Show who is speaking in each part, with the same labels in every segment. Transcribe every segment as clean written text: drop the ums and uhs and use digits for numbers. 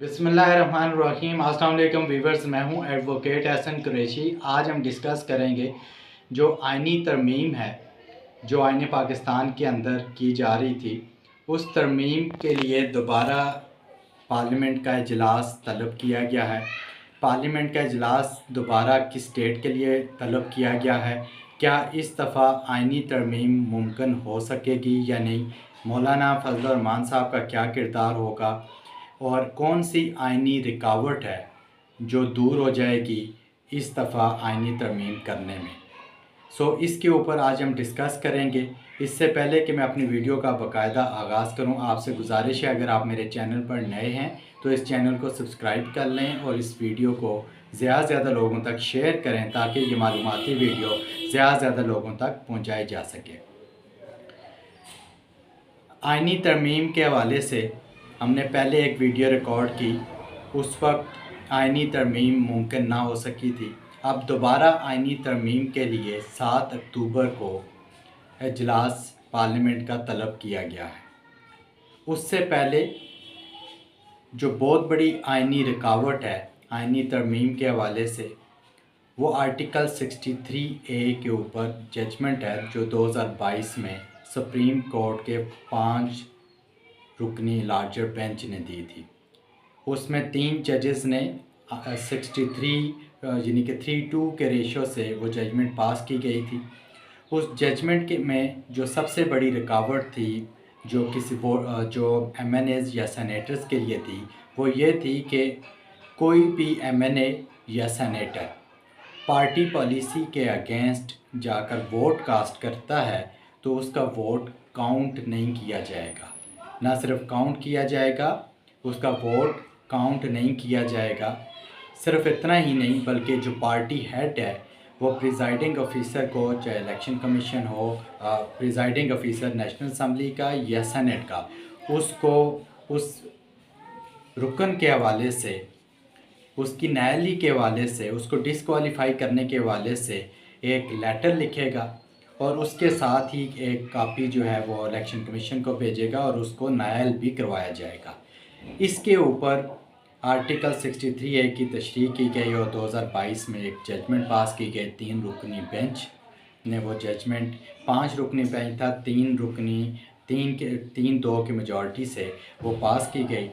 Speaker 1: बिस्मिल्लाहिर्रहमानिर्रहीम। अस्सलाम वालेकुम वीवर्स, मैं हूं एडवोकेट एहसन कुरैशी। आज हम डिस्कस करेंगे जो आइनी तरमीम है जो आइन पाकिस्तान के अंदर की जा रही थी, उस तरमीम के लिए दोबारा पार्लियामेंट का इजलास तलब किया गया है। पार्लियामेंट का इजलास दोबारा किस डेट के लिए तलब किया गया है, क्या इस दफ़ा आइनी तरमीम मुमकिन हो सकेगी या नहीं, मौलाना फजल रहमान साहब का क्या किरदार होगा और कौन सी आइनी रुकावट है जो दूर हो जाएगी इस दफ़ा आइनी तरमीम करने में। इसके ऊपर आज हम डिस्कस करेंगे। इससे पहले कि मैं अपनी वीडियो का बाकायदा आगाज़ करूं, आपसे गुजारिश है अगर आप मेरे चैनल पर नए हैं तो इस चैनल को सब्सक्राइब कर लें और इस वीडियो को ज़्यादा से ज़्यादा लोगों तक शेयर करें ताकि ये मालूमाती वीडियो ज़्यादा से ज़्यादा लोगों तक पहुँचाई जा सके। आइनी तरमीम के हवाले से हमने पहले एक वीडियो रिकॉर्ड की, उस वक्त आइनी तरमीम मुमकिन ना हो सकी थी। अब दोबारा आइनी तरमीम के लिए 7 अक्टूबर को इजलास पार्लियामेंट का तलब किया गया है। उससे पहले जो बहुत बड़ी आइनी रुकावट है आइनी तरमीम के हवाले से, वो आर्टिकल 63A के ऊपर जजमेंट है जो 2022 में सुप्रीम कोर्ट के 5 रुकनी लार्जर बेंच ने दी थी। उसमें 3 जजेस ने 63 यानी कि 3-2 के रेशो से वो जजमेंट पास की गई थी। उस जजमेंट के में जो सबसे बड़ी रुकावट थी जो जो MNAs या सेनेटर्स के लिए थी, वो ये थी कि कोई भी MNA या सेनेटर पार्टी पॉलिसी के अगेंस्ट जाकर वोट कास्ट करता है तो उसका वोट काउंट नहीं किया जाएगा। ना सिर्फ काउंट किया जाएगा, उसका वोट काउंट नहीं किया जाएगा। सिर्फ इतना ही नहीं बल्कि जो पार्टी हेड है वो प्रिजाइडिंग ऑफिसर को, चाहे इलेक्शन कमीशन हो, प्रिजाइडिंग ऑफिसर नेशनल असम्बली का या सेनेट का, उसको उस रुकन के हवाले से, उसकी नाअहली के हवाले से, उसको डिसक्वालीफाई करने के हवाले से एक लेटर लिखेगा और उसके साथ ही एक कापी जो है वो इलेक्शन कमीशन को भेजेगा और उसको नाअहल भी करवाया जाएगा। इसके ऊपर आर्टिकल 63A की तशरीह की गई और 2022 में एक जजमेंट पास की गई। 3 रुकनी बेंच ने वो जजमेंट, 5 रुकनी बेंच था, 3 रुकनी 3-2 की मेजॉरिटी से वो पास की गई।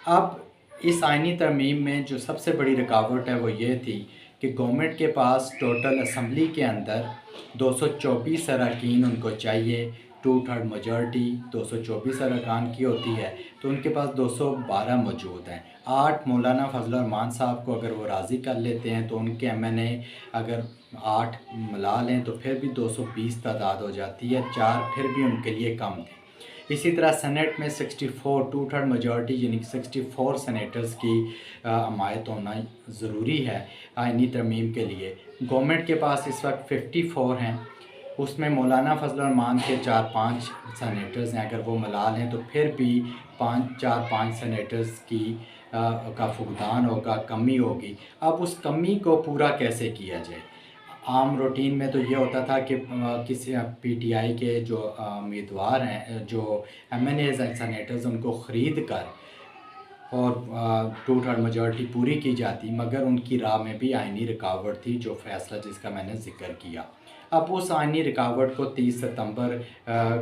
Speaker 1: अब इस आइनी तरमीम में जो सबसे बड़ी रुकावट है वो ये थी कि गवर्नमेंट के पास टोटल असम्बली के अंदर 224 अरकान उनको चाहिए, 2/3 मेजॉरिटी 224 अरकान की होती है, तो उनके पास 212 मौजूद हैं। 8 मौलाना फजल रहमान साहब को अगर वो राज़ी कर लेते हैं तो उनके MNA अगर 8 मिला लें तो फिर भी 220 तादाद हो जाती है, 4 फिर भी उनके लिए कम थे। इसी तरह सेनेट में 64 2/3 मेजॉरिटी यानी कि 64 सेनेटर्स की हमायत होना ज़रूरी है आइनी तरमीम के लिए। गवर्नमेंट के पास इस वक्त 54 हैं, उसमें मौलाना फजल रहमान के 4-5 सेनेटर्स हैं, अगर वो मिला लें तो फिर भी 4-5 सेनेटर्स की का फुकदान होगा, कमी होगी। अब उस कमी को पूरा कैसे किया जाए? आम रूटीन में तो ये होता था कि किसी PTI के जो उम्मीदवार हैं, जो MNAs एंड सेनेटर्स, उनको ख़रीद कर और 2/3 मेजॉरिटी पूरी की जाती, मगर उनकी राह में भी आइनी रुकावट थी जो फ़ैसला जिसका मैंने ज़िक्र किया। अब उस आइनी रुकावट को 30 सितंबर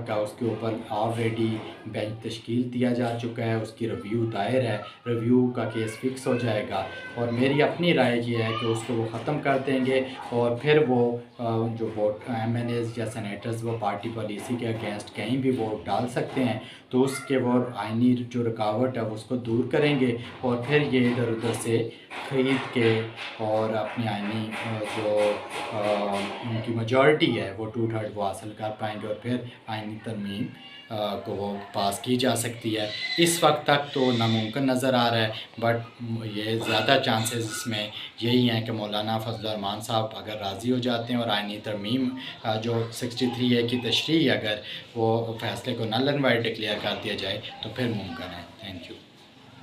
Speaker 1: का उसके ऊपर ऑलरेडी बेंच तश्कील दिया जा चुका है, उसकी रिव्यू दायर है, रिव्यू का केस फिक्स हो जाएगा और मेरी अपनी राय ये है कि उसको वो ख़त्म कर देंगे और फिर वो जो वोट MNAs या सेनेटर्स वो पार्टी पॉलिसी के अगेंस्ट कहीं भी वोट डाल सकते हैं तो उसके वो आइनी जो रुकावट है उसको दूर करेंगे और फिर ये इधर उधर से ख़रीद के और अपनी आइनी जो उनकी मेजॉरिटी है वो 2/3 वो हासिल कर पाएंगे और फिर आइनी तरमीम को वो पास की जा सकती है। इस वक्त तक तो नामुमकिन नज़र आ रहा है, बट ये ज़्यादा चांसेस इसमें यही हैं कि मौलाना फजल रहमान साहब अगर राज़ी हो जाते हैं और आइनी तरमीम जो 63A की तशरीह अगर वो फ़ैसले को नल एंड वाइड डिक्लेयर कर दिया जाए तो फिर मुमकिन है। Thank you.